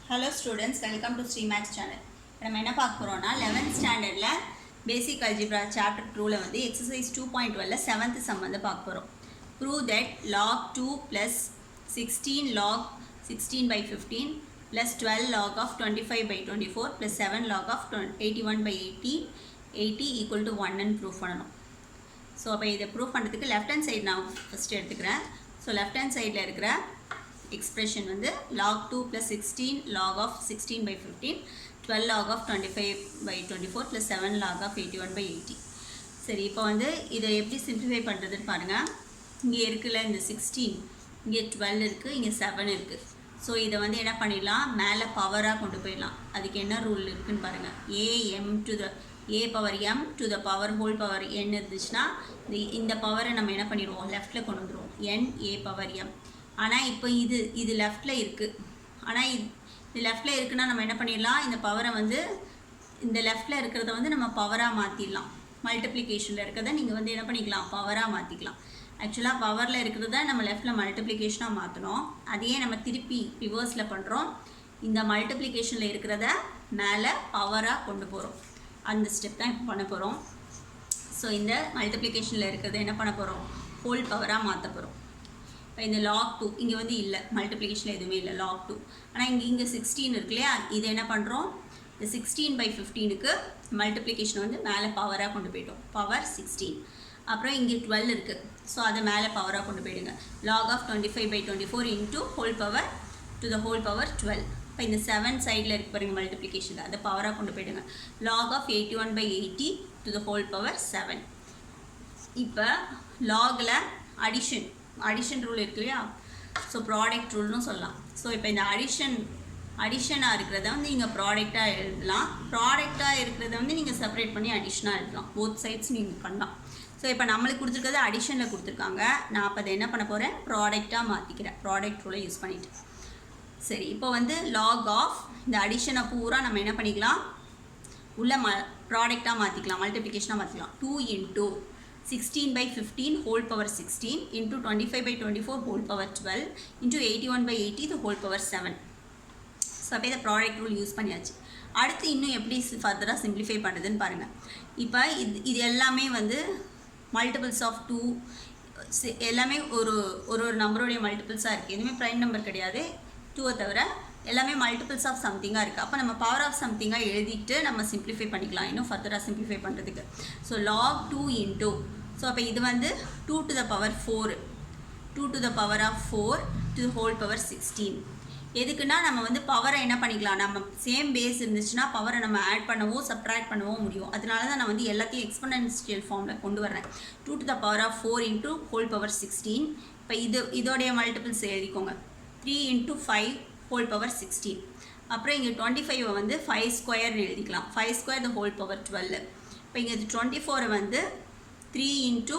Hello students, welcome to StreamMax channel. நம்ம என்ன பார்க்க போறோம்னா 11th ஸ்டாண்டர்ட்ல பேசிக் அல்ஜிப்ரா சாப்டர் 2ல வந்து எக்ஸசைஸ் 2.12ல 7th சம் வந்து பார்க்க போறோம். Prove that log 2 plus 16 log 16 by 15 plus 12 log of 25 by 24 plus 7 log of 81 by 80 equal to 1 ன்னு ப்ரூவ் பண்ணணும். ஸோ அப்போ இதை ப்ரூவ் பண்ணுறதுக்கு லெஃப்ட் ஹேண்ட் சைடு நான் ஃபஸ்ட்டு எடுத்துக்கிறேன். ஸோ லெஃப்ட் ஹேண்ட் சைடில் இருக்கிற எக்ஸ்பிரஷன் வந்து log 2 plus 16 log of 16 by 15 12 log of 25 by 24 plus 7 log of 81 by 80. சரி, இப்போ வந்து இதை எப்படி சிம்பிளிஃபை பண்ணுறதுன்னு பாருங்கள். இங்கே இருக்குல்ல இந்த 16, இங்கே 12 இருக்குது, இங்கே 7 இருக்குது. ஸோ இதை வந்து என்ன பண்ணிடலாம், மேலே பவராக கொண்டு போயிடலாம். அதுக்கு என்ன ரூல் இருக்குதுன்னு பாருங்கள். a power m to the power whole power n இருந்துச்சுன்னா இந்த பவரை நம்ம என்ன பண்ணிடுவோம், லெஃப்டில் கொண்டு வந்துடுவோம், n a பவர் m. ஆனால் இப்போ இது லெஃப்டில் இருக்குது. ஆனால் இது லெஃப்டில் இருக்குன்னா நம்ம என்ன பண்ணிடலாம், இந்த பவரை வந்து இந்த லெஃப்டில் இருக்கிறத வந்து நம்ம பவராக மாற்றிடலாம். மல்டிப்ளிகேஷனில் இருக்கிறத நீங்கள் வந்து என்ன பண்ணிக்கலாம், பவராக மாற்றிக்கலாம். ஆக்சுவலாக பவரில் இருக்கிறத நம்ம லெஃப்டில் மல்டிப்ளிகேஷனாக மாற்றணும். அதையே நம்ம திருப்பி ரிவர்ஸில் பண்ணுறோம். இந்த மல்டிப்ளிகேஷனில் இருக்கிறத மேலே பவராக கொண்டு போகிறோம். அந்த ஸ்டெப் தான் இப்போ பண்ண போகிறோம். ஸோ இந்த மல்டிப்ளிகேஷனில் இருக்கிறத என்ன பண்ண போகிறோம், ஹோல் பவராக மாற்ற போகிறோம். இப்போ இந்த log 2 இங்கே வந்து இல்லை, மல்டிப்ளிகேஷனில் எதுவுமே இல்லை, log 2. ஆனால் இங்கே 16 இருக்கு இல்லையா, இது என்ன பண்ணுறோம், இந்த 16 by 15க்கு மல்டிப்ளிகேஷன் வந்து மேலே பவராக கொண்டு போய்ட்டோம், பவர் 16. அப்புறம் இங்கே 12 இருக்குது, ஸோ அதை மேலே பவராக கொண்டு போயிடுங்க. log of 25 by 24 into whole power to the whole power 12. இப்போ இந்த 7 சைடில் இருக்கு பாருங்கள் மல்டிப்ளிகேஷனில், அதை பவராக கொண்டு போயிடுங்க. log of 81 by 80 to the whole power 7. இப்போ லாகில் அடிஷன் ரூல் இருக்கு இல்லையா, ஸோ ப்ராடக்ட் ரூல்னு சொல்லலாம். ஸோ இப்போ இந்த அடிஷனாக இருக்கிறத வந்து நீங்கள் ப்ராடக்டாக எழுதலாம், ப்ராடக்டாக இருக்கிறத வந்து நீங்கள் செப்பரேட் பண்ணி அடிஷனாக எழுதலாம். போத் சைட்ஸ் நீங்கள் பண்ணலாம். ஸோ இப்போ நம்மளுக்கு கொடுத்துருக்கிறது அடிஷனில் கொடுத்துருக்காங்க, நான் அப்போ அதை என்ன பண்ண போகிறேன், ப்ராடக்டாக மாற்றிக்கிறேன், ப்ராடக்ட் ரூலை யூஸ் பண்ணிவிட்டு. சரி, இப்போ வந்து லாக் ஆஃப் இந்த அடிஷனை பூரா நம்ம என்ன பண்ணிக்கலாம், உள்ள ப்ராடக்டாக மாற்றிக்கலாம், மல்டிப்ளிகேஷனாக மாற்றிக்கலாம். 2 into 16 by 15 whole power 16 into 25 by 24 whole power 12 into 81 by 80 the whole power 7. So அப்போ இதை ப்ராடக்ட் ரூல் யூஸ் பண்ணியாச்சு. அடுத்து இன்னும் எப்படி ஃபர்தராக சிம்பிளிஃபை பண்ணுறதுன்னு பாருங்கள். இப்போ இது எல்லாமே வந்து மல்டிபிள்ஸ் ஆஃப் 2, எல்லாமே ஒரு நம்பருடைய மல்டிபிள்ஸாக இருக்குது. எதுவுமே ப்ரைம் நம்பர் கிடையாது, 2-ஐ தவிர எல்லாமே மல்டிபிள்ஸ் ஆஃப் சம்திங்காக இருக்குது. அப்போ நம்ம பவர் ஆஃப் சம்திங்காக எழுதிட்டு நம்ம சிம்பிளிஃபை பண்ணிக்கலாம், இன்னும் ஃபர்தராக சிம்பிளிஃபை பண்ணுறதுக்கு. ஸோ log 2 into, ஸோ அப்போ இது வந்து 2 to the power 4, 2 to the power of 4 to the whole power 16. எதுக்குன்னா நம்ம வந்து பவரை என்ன பண்ணிக்கலாம், நம்ம சேம் பேஸ் இருந்துச்சுன்னா பவரை நம்ம ஆட் பண்ணவோ சப்ட்ராக்ட் பண்ணவோ முடியும். அதனால தான் நான் வந்து எல்லாத்தையும் எக்ஸ்பொனென்ஷியல் ஃபார்மில் கொண்டு வரேன். 2 to the power of 4 into whole power 16. இப்போ இதோடைய மல்டிபிள்ஸ் எழுதிக்கோங்க, 3 into 5 whole power 16. அப்புறம் இங்கே 25 வந்து 5 ஸ்கொயர்னு எழுதிக்கலாம், 5 ஸ்கொயர் the whole power 12. இப்போ இங்கே 24 வந்து 3 into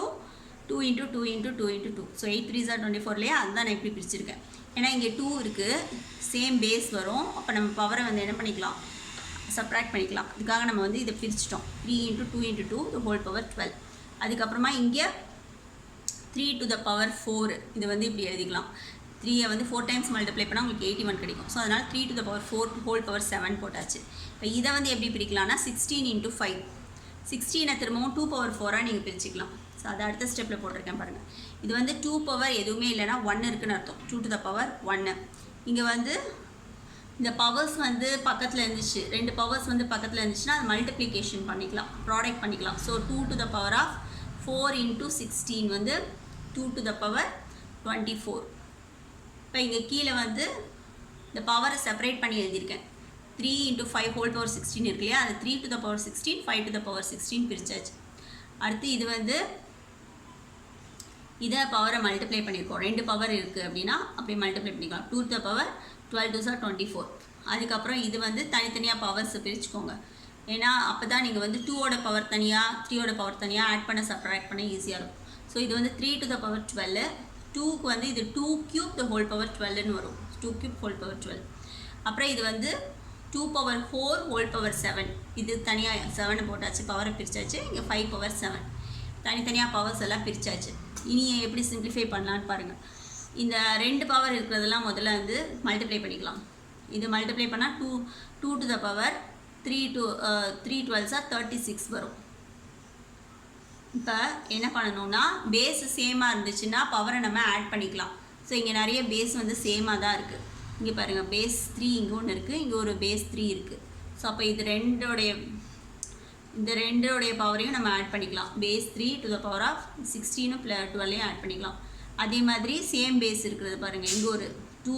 2 into 2 into 2 into 2. So 8 3s are 24 இல்லையா, அதுதான் நான் இப்படி பிரிச்சிருக்கேன். ஏன்னா இங்கே 2 இருக்குது, சேம் பேஸ் வரும். அப்போ நம்ம பவரை வந்து என்ன பண்ணிக்கலாம், சப்ராக்ட் பண்ணிக்கலாம். அதுக்காக நம்ம வந்து இதை பிரிச்சிட்டோம், 3 into 2 into 2 the whole power 12. அதுக்கப்புறமா இங்கே 3 to the power 4, இது வந்து இப்படி எழுதிக்கலாம். 3ஐ வந்து 4 times மல்டிப்ளை பண்ணால் உங்களுக்கு 81 கிடைக்கும். ஸோ அதனால் 3 to the power 4 whole power 7 போட்டாச்சு. இப்போ இதை வந்து எப்படி பிரிக்கலாம்னா 16 into 5, 16ஐ திரும்பவும் 2 power 4ஆக நீங்கள் பிரிச்சுக்கலாம். ஸோ அதை அடுத்த ஸ்டெப்பில் போட்டிருக்கேன் பாருங்கள். இது வந்து 2 பவர் எதுவுமே இல்லைனா 1 இருக்குன்னு அர்த்தம், 2 to the power 1. இங்கே வந்து இந்த பவர்ஸ் வந்து பக்கத்தில் இருந்துச்சு, 2 பவர்ஸ் வந்து பக்கத்தில் இருந்துச்சுன்னா அது மல்டிப்ளிகேஷன் பண்ணிக்கலாம், ப்ராடக்ட் பண்ணிக்கலாம். So 2 to the power of 4 into 16 வந்து 2 to the power 24. இப்போ இங்கே கீழே வந்து இந்த பவரை செப்பரேட் பண்ணி எழுதியிருக்கேன், 3 into 5 whole power 16 இருக்கு இல்லையா, அது 3 to the power 16, 5 to the power 16 பிரிச்சாச்சு. அடுத்து இது வந்து இதை பவரை மல்டிப்ளை பண்ணியிருக்கோம், 2 பவர் இருக்குது அப்படின்னா அப்படி மல்டிப்ளை பண்ணிக்கலாம். 2 to the power 12 2s are 24. அதுக்கப்புறம் இது வந்து தனித்தனியாக பவர்ஸை பிரிச்சுக்கோங்க, ஏன்னா அப்போ தான் நீங்கள் வந்து 2ஓட பவர் தனியாக 3ஓட பவர் தனியாக ஆட் பண்ண சப்ட்ராக்ட் பண்ண ஈஸியாக இருக்கும். ஸோ இது வந்து 3 to the power 12, 2க்கு வந்து இது 2 cube the whole power 12ன்னு வரும், 2 cube whole power 12. அப்புறம் இது வந்து 2 power 4 whole power 7, இது தனியாக 7 போட்டாச்சு, பவரை பிரித்தாச்சு. இங்கே 5 power 7, தனித்தனியாக பவர்ஸ் எல்லாம் பிரித்தாச்சு. இனி எப்படி சிம்பிளிஃபை பண்ணலான்னு பாருங்கள். இந்த 2 பவர் இருக்கிறதெல்லாம் முதல்ல வந்து மல்டிப்ளை பண்ணிக்கலாம். இது மல்டிப்ளை பண்ணால் 2 to the power 3 12s 36 வரும். இப்போ என்ன பண்ணணும்னா பேஸ் சேமாக இருந்துச்சுன்னா பவரை நம்ம ஆட் பண்ணிக்கலாம். ஸோ இங்கே நிறைய பேஸ் வந்து சேமாக தான் இருக்குது. இங்கே பாருங்கள் பேஸ் 3 இங்கே ஒன்று இருக்குது, இங்கே ஒரு பேஸ் 3 இருக்குது. ஸோ அப்போ இது ரெண்டோடைய பவரையும் நம்ம ஆட் பண்ணிக்கலாம். Base 3 to the power of 16 + 12 add பண்ணிக்கலாம். அதே மாதிரி சேம் பேஸ் இருக்கிறது பாருங்கள், இங்கே ஒரு 2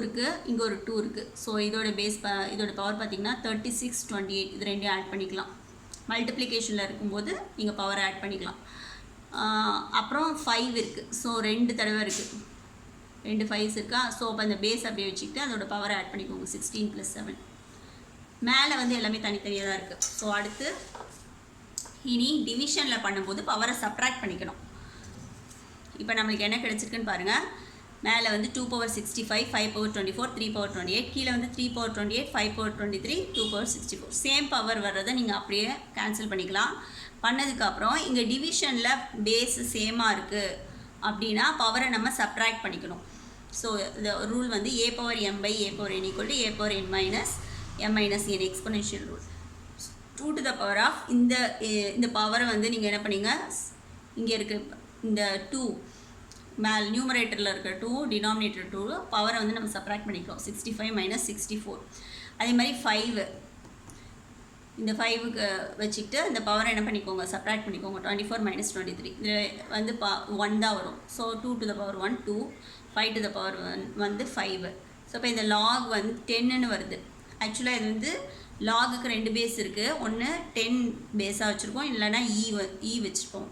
இருக்குது, இங்கே ஒரு 2 இருக்குது. ஸோ இதோட பவர் பார்த்திங்கன்னா 36 28 இது ரெண்டையும் ஆட் பண்ணிக்கலாம். மல்டிப்ளிகேஷனில் இருக்கும்போது நீங்கள் பவர் ஆட் பண்ணிக்கலாம். அப்புறம் 5 இருக்குது. ஸோ 2 தடவை இருக்குது, 2 5s இருக்கா. ஸோ அப்போ அந்த பேஸ் அப்படியே வச்சுக்கிட்டு அதோட பவரை ஆட் பண்ணிக்கோங்க. 16 + 7. மேலே வந்து எல்லாமே தனித்தனியாக தான் இருக்குது. ஸோ அடுத்து இனி டிவிஷனில் பண்ணும்போது பவரை சப்ராக்ட் பண்ணிக்கணும். இப்போ நம்மளுக்கு என்ன கிடச்சிருக்குன்னு பாருங்கள். மேலே வந்து 2 power 65, 5 power 24, 3 power 28, கீழே வந்து 3 power 28, 5 power 23, 2 power 64. Same power வர்றதை நீங்கள் அப்படியே கேன்சல் பண்ணிக்கலாம். பண்ணதுக்கப்புறம் இங்கே டிவிஷனில் பேஸ் சேமாக இருக்குது அப்படின்னா பவரை நம்ம சப்ராக்ட் பண்ணிக்கணும். ஸோ இந்த ரூல் வந்து a power m by a power n equal to a power n minus m minus n exponential rule. 2 to the power of இந்த பவரை வந்து நீங்கள் என்ன பண்ணீங்க, இங்கே இருக்க இந்த 2 மேல் நியூமரேட்டரில் இருக்க 2 டினாமினேட்டர் 2 பவரை வந்து நம்ம சப்ராக்ட் பண்ணிக்கிறோம். 65 minus 64. அதே மாதிரி 5 இந்த 5க்கு வச்சுக்கிட்டு இந்த பவரை என்ன பண்ணிக்கோங்க, சப்ராக்ட் பண்ணிக்கோங்க. 24 minus 23 இது வந்து 1 தான் வரும். So 2 to the power 1 2, 5 to the power 1 வந்து 5. ஸோ இப்போ இந்த லாக் வந்து 10ன்னு வருது. ஆக்சுவலாக இது வந்து லாகுக்கு 2 பேஸ் இருக்குது. ஒன்று 10 பேஸாக வச்சுருக்கோம், இல்லைனா இ வச்சுருப்போம்.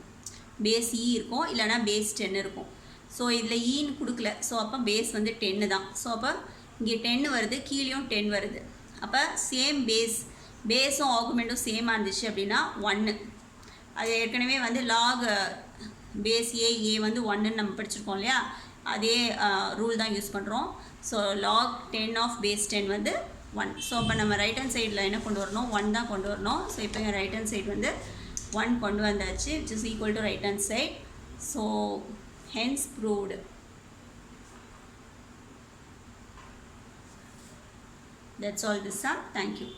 பேஸ் இ இருக்கும், இல்லைனா பேஸ் 10 இருக்கும். ஸோ இதில் ஈன்னு கொடுக்கல. ஸோ அப்போ பேஸ் வந்து 10 தான். ஸோ அப்போ இங்கே 10 வருது, கீழேயும் 10 வருது. அப்போ சேம் பேஸும் ஆகுமெண்ட்டும் சேமாக இருந்துச்சு அப்படின்னா 1. அது ஏற்கனவே வந்து லாக் பேஸ் ஏ வந்து 1ன்னு நம்ம படிச்சிருக்கோம் இல்லையா, அதே ரூல் தான் யூஸ் பண்ணுறோம். ஸோ லாக் 10 ஆஃப் பேஸ் 10 வந்து 1. ஸோ அப்போ நம்ம ரைட் ஹேண்ட் சைடில் என்ன கொண்டு வரணும், 1 தான் கொண்டு வரணும். ஸோ இப்போ எங்கள் ரைட் ஹேண்ட் சைடு வந்து 1 கொண்டு வந்தாச்சு, which is equal to right hand side. So hence proved. That's all this sum. Thank you.